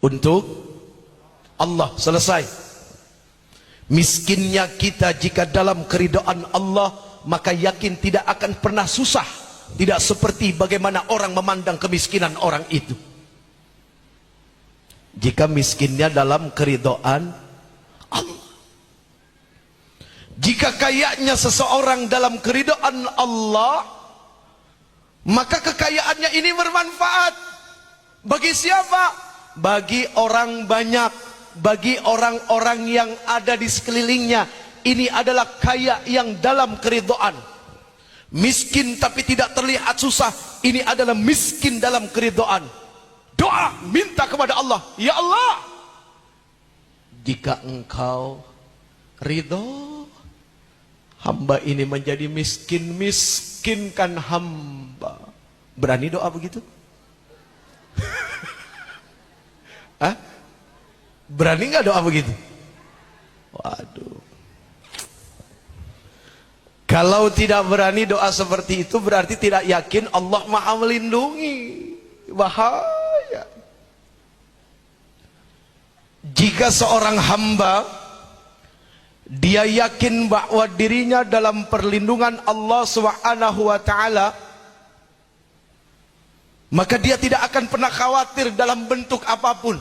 untuk Allah. Selesai. Miskinnya kita jika dalam keridhaan Allah, maka yakin tidak akan pernah susah. Tidak seperti bagaimana orang memandang kemiskinan orang itu. Jika miskinnya dalam keridhaan Allah. Jika kayanya seseorang dalam keridhaan Allah, maka kekayaannya ini bermanfaat. Bagi siapa? Bagi orang banyak. Bagi orang-orang yang ada di sekelilingnya. Ini adalah kaya yang dalam keridhaan. Miskin tapi tidak terlihat susah, ini adalah miskin dalam keridhaan. Doa, minta kepada Allah, ya Allah, jika engkau ridho, hamba ini menjadi miskin, miskinkan hamba. Berani doa begitu? Hah? Berani nggak doa begitu? Waduh. Kalau tidak berani doa seperti itu, berarti tidak yakin Allah Maha melindungi. Bahaya. Jika seorang hamba dia yakin bahwa dirinya dalam perlindungan Allah Subhanahu wa taala, maka dia tidak akan pernah khawatir dalam bentuk apapun.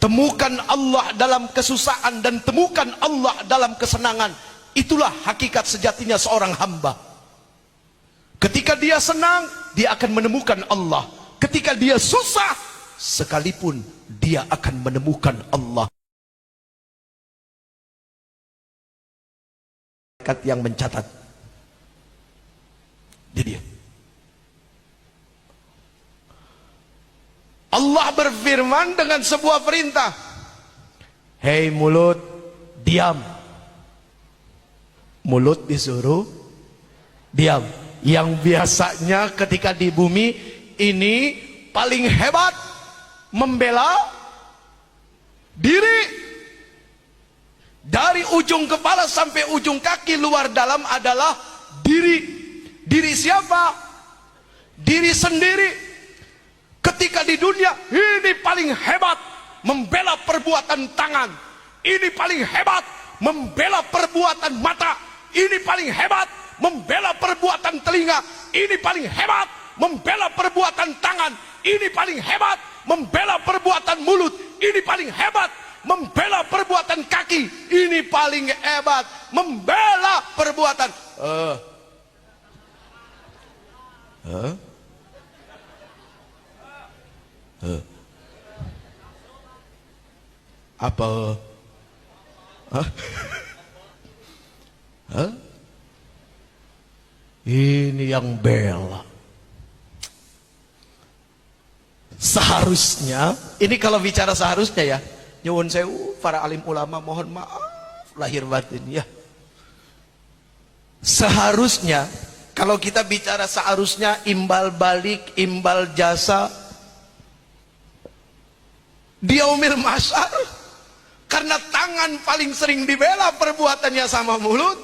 Temukan Allah dalam kesusahan dan temukan Allah dalam kesenangan. Itulah hakikat sejatinya seorang hamba. Ketika dia senang, dia akan menemukan Allah. Ketika dia susah, sekalipun dia akan menemukan Allah. Yang mencatat. Jadi Allah berfirman dengan sebuah perintah. Hei mulut, diam. Mulut disuruh diam. Yang biasanya ketika di bumi ini paling hebat membela diri. Dari ujung kepala sampai ujung kaki luar dalam adalah diri. Diri siapa? Diri sendiri. Ketika di dunia ini paling hebat membela perbuatan tangan, ini paling hebat membela perbuatan mata, ini paling hebat membela perbuatan telinga, ini paling hebat membela perbuatan tangan, ini paling hebat membela perbuatan mulut, ini paling hebat membela perbuatan kaki, ini paling hebat membela perbuatan apa? Ini yang bela. Seharusnya, ini kalau bicara seharusnya ya, nyuwun sewu para alim ulama mohon maaf lahir batin ya. Seharusnya, kalau kita bicara seharusnya imbal balik, imbal jasa di yaumil mahsyar, karena tangan paling sering dibela perbuatannya sama mulut.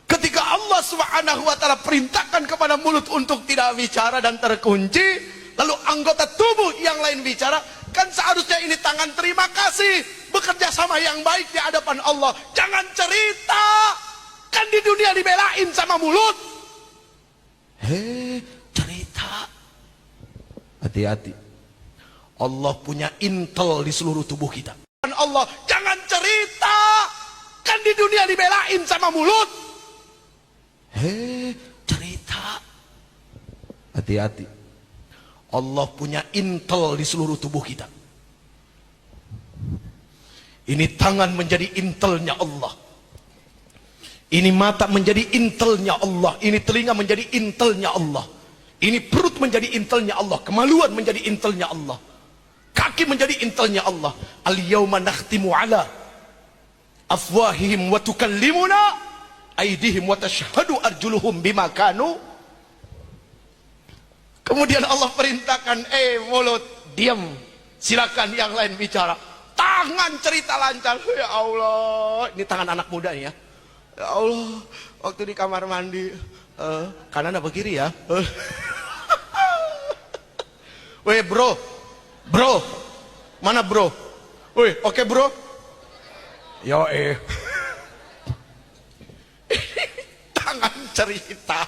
Ketika Allah Subhanahu wa taala perintahkan kepada mulut untuk tidak bicara dan terkunci, lalu anggota tubuh yang lain bicara, kan seharusnya ini tangan terima kasih, bekerja sama yang baik di hadapan Allah. Jangan cerita, kan di dunia dibelain sama mulut. Cerita. Hati-hati. Allah punya intel di seluruh tubuh kita. Allah, jangan cerita, kan di dunia dibelain sama mulut. Cerita. Hati-hati. Allah punya intel di seluruh tubuh kita. Ini tangan menjadi intelnya Allah. Ini mata menjadi intelnya Allah. Ini telinga menjadi intelnya Allah. Ini perut menjadi intelnya Allah. Kemaluan menjadi intelnya Allah. Kaki menjadi intelnya Allah. Al-yawma nakhtimu ala afwahihim wa tukallimuna aydihim wa tashhadu arjuluhum bima kanu. Kemudian Allah perintahkan, mulut diam, silakan yang lain bicara. Tangan cerita lancar. Ya Allah, ini tangan anak muda nih ya. Ya Allah, waktu di kamar mandi kanan apa kiri ya? Weh bro, Mana bro? Woi, oke bro? Yo tangan cerita.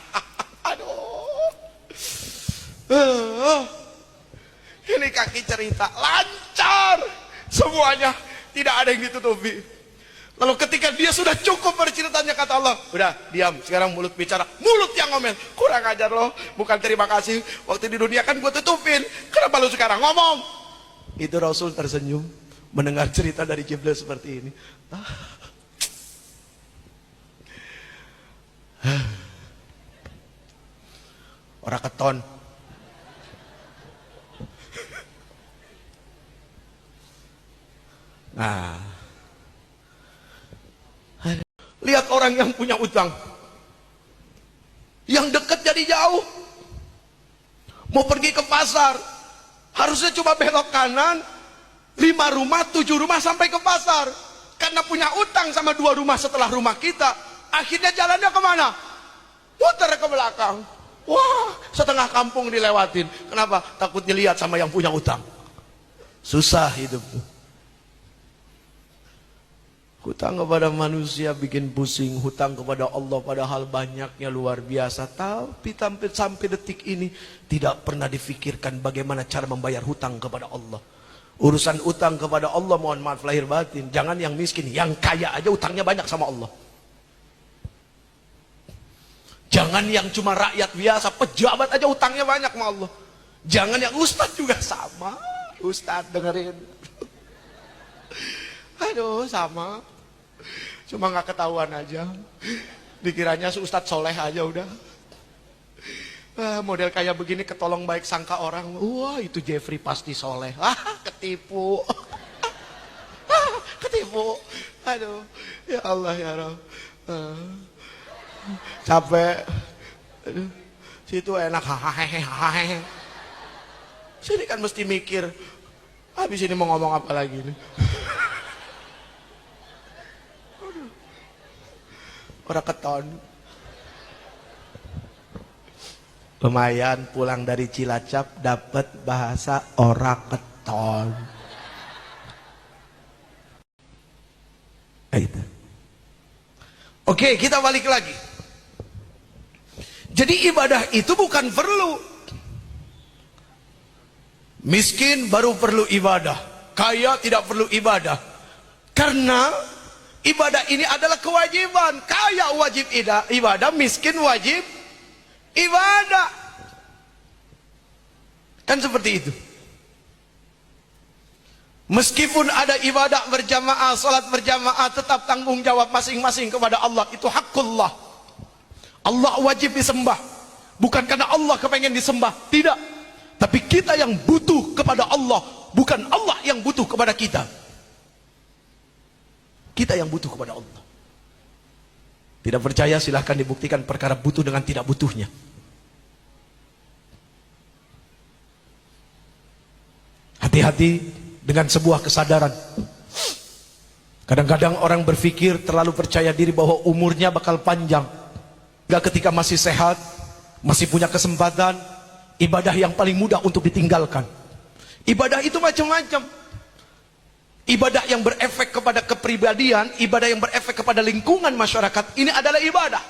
Aduh. Ini kaki cerita. Lancar. Semuanya. Tidak ada yang ditutupi. Lalu ketika dia sudah cukup berceritanya, kata Allah, udah diam, sekarang mulut bicara. Mulut yang ngomel. Kurang ajar loh. Bukan terima kasih. Waktu di dunia kan gue tutupin. Kenapa lu sekarang ngomong? Itu Rasul tersenyum mendengar cerita dari Jibril seperti ini. Orang keton. Nah, lihat orang yang punya utang, yang dekat jadi jauh. Mau pergi ke pasar, harusnya cuma belok kanan, 5 rumah, 7 rumah sampai ke pasar. Karena punya utang sama 2 rumah setelah rumah kita, akhirnya jalannya kemana? Putar ke belakang. Wah, setengah kampung dilewatin. Kenapa? Takut dilihat sama yang punya utang. Susah hidup tuh. Hutang kepada manusia bikin pusing, hutang kepada Allah padahal banyaknya luar biasa. Tapi sampai detik ini tidak pernah difikirkan bagaimana cara membayar hutang kepada Allah. Urusan utang kepada Allah, mohon maaf lahir batin, jangan yang miskin, yang kaya aja utangnya banyak sama Allah. Jangan yang cuma rakyat biasa, pejabat aja utangnya banyak sama Allah. Jangan yang ustadz juga sama. Ustadz dengerin. Aduh, sama. Cuma nggak ketahuan aja. Dikiranya ustadz soleh aja udah. Model kayak begini ketolong baik sangka orang. Wah, itu Jeffrey pasti soleh. Ketipu. Ketipu. Aduh, ya Allah ya Rabb. Capek. Aduh, situ enak. Sini kan mesti mikir. Habis ini mau ngomong apa lagi nih? Orang keton. Lumayan pulang dari Cilacap dapat bahasa orang keton. Itu. Oke, kita balik lagi. Jadi ibadah itu bukan perlu. Miskin baru perlu ibadah. Kaya tidak perlu ibadah. Karena ibadah ini adalah kewajiban. Kaya wajib ibadah, miskin wajib ibadah. Kan seperti itu. Meskipun ada ibadah berjamaah, salat berjamaah, tetap tanggung jawab masing-masing kepada Allah. Itu hakullah. Allah wajib disembah. Bukan karena Allah kepengen disembah, tidak. Tapi kita yang butuh kepada Allah, bukan Allah yang butuh kepada kita. Kita yang butuh kepada Allah. Tidak percaya silahkan dibuktikan perkara butuh dengan tidak butuhnya. Hati-hati dengan sebuah kesadaran. Kadang-kadang orang berpikir terlalu percaya diri bahwa umurnya bakal panjang. Gak ketika masih sehat, masih punya kesempatan, ibadah yang paling mudah untuk ditinggalkan. Ibadah itu macam-macam. Ibadah yang berefek kepada kepribadian, ibadah yang berefek kepada lingkungan masyarakat, ini adalah ibadah.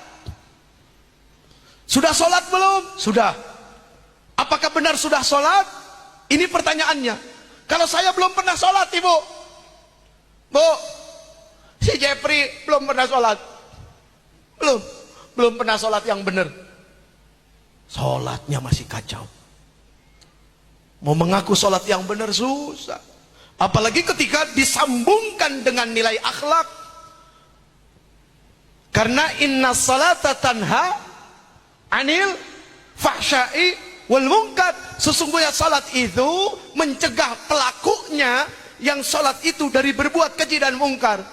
Sudah sholat belum? Sudah. Apakah benar sudah sholat? Ini pertanyaannya. Kalau saya belum pernah sholat, ibu, bu, si Jeffrey belum pernah sholat, belum pernah sholat yang benar. Sholatnya masih kacau. Mau mengaku sholat yang benar susah. Apalagi ketika disambungkan dengan nilai akhlak. Karena inna salata tanha anil fahsyai wal munkar. Sesungguhnya salat itu mencegah pelakunya yang salat itu dari berbuat keji dan mungkar.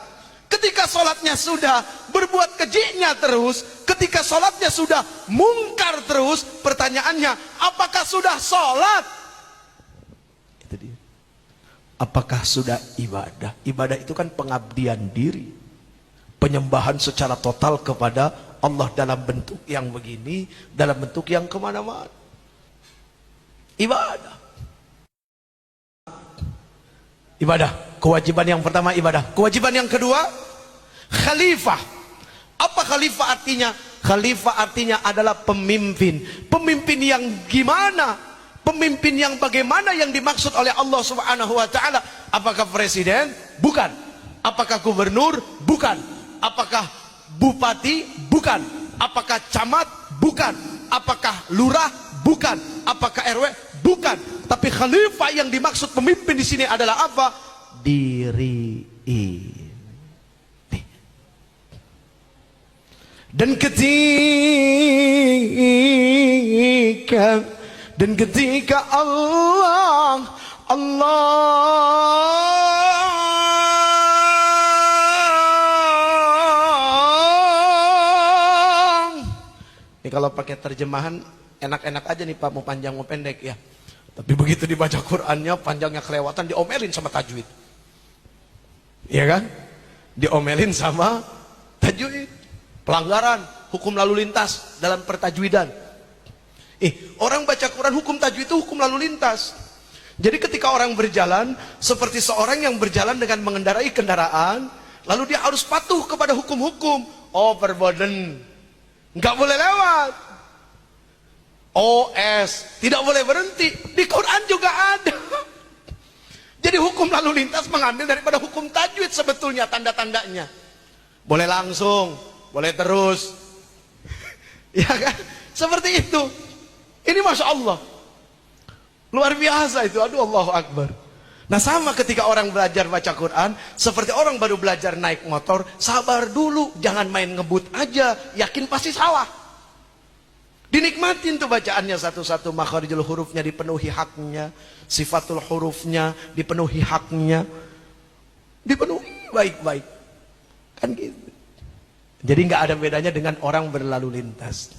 Ketika salatnya sudah berbuat kejinya terus, ketika salatnya sudah mungkar terus, pertanyaannya, apakah sudah salat? Itu dia. Apakah sudah ibadah? Ibadah itu kan pengabdian diri, penyembahan secara total kepada Allah dalam bentuk yang begini, dalam bentuk yang kemana-mana. Ibadah. Ibadah. Kewajiban yang pertama ibadah. Kewajiban yang kedua, khalifah. Apa khalifah artinya? Khalifah artinya adalah pemimpin. Pemimpin yang gimana? Pemimpin yang bagaimana yang dimaksud oleh Allah Subhanahu wa taala? Apakah presiden? Bukan. Apakah gubernur? Bukan. Apakah bupati? Bukan. Apakah camat? Bukan. Apakah lurah? Bukan. Apakah RW? Bukan. Tapi khalifah yang dimaksud pemimpin di sini adalah apa? Diriin. Dan ketika Allah ini kalau pakai terjemahan enak-enak aja nih Pak, mau panjang mau pendek ya. Tapi begitu dibaca Qur'annya panjangnya kelewatan, diomelin sama tajwid. Iya kan? Diomelin sama tajwid. Pelanggaran hukum lalu lintas dalam pertajwidan. Orang baca Quran hukum tajwid itu hukum lalu lintas. Jadi ketika orang berjalan seperti seorang yang berjalan dengan mengendarai kendaraan, lalu dia harus patuh kepada hukum-hukum. Overburden, nggak boleh lewat. OS, tidak boleh berhenti. Di Quran juga ada. Jadi hukum lalu lintas mengambil daripada hukum tajwid sebetulnya tanda-tandanya. Boleh langsung, boleh terus. Ya kan? Seperti itu. Ini Masya Allah. Luar biasa itu. Aduh, Allahu Akbar. Nah sama ketika orang belajar baca Quran, seperti orang baru belajar naik motor, sabar dulu. Jangan main ngebut aja. Yakin pasti salah. Dinikmatin tuh bacaannya satu-satu. Makharijul hurufnya dipenuhi haknya. Sifatul hurufnya dipenuhi haknya. Dipenuhi baik-baik. Kan gitu. Jadi nggak ada bedanya dengan orang berlalu lintas.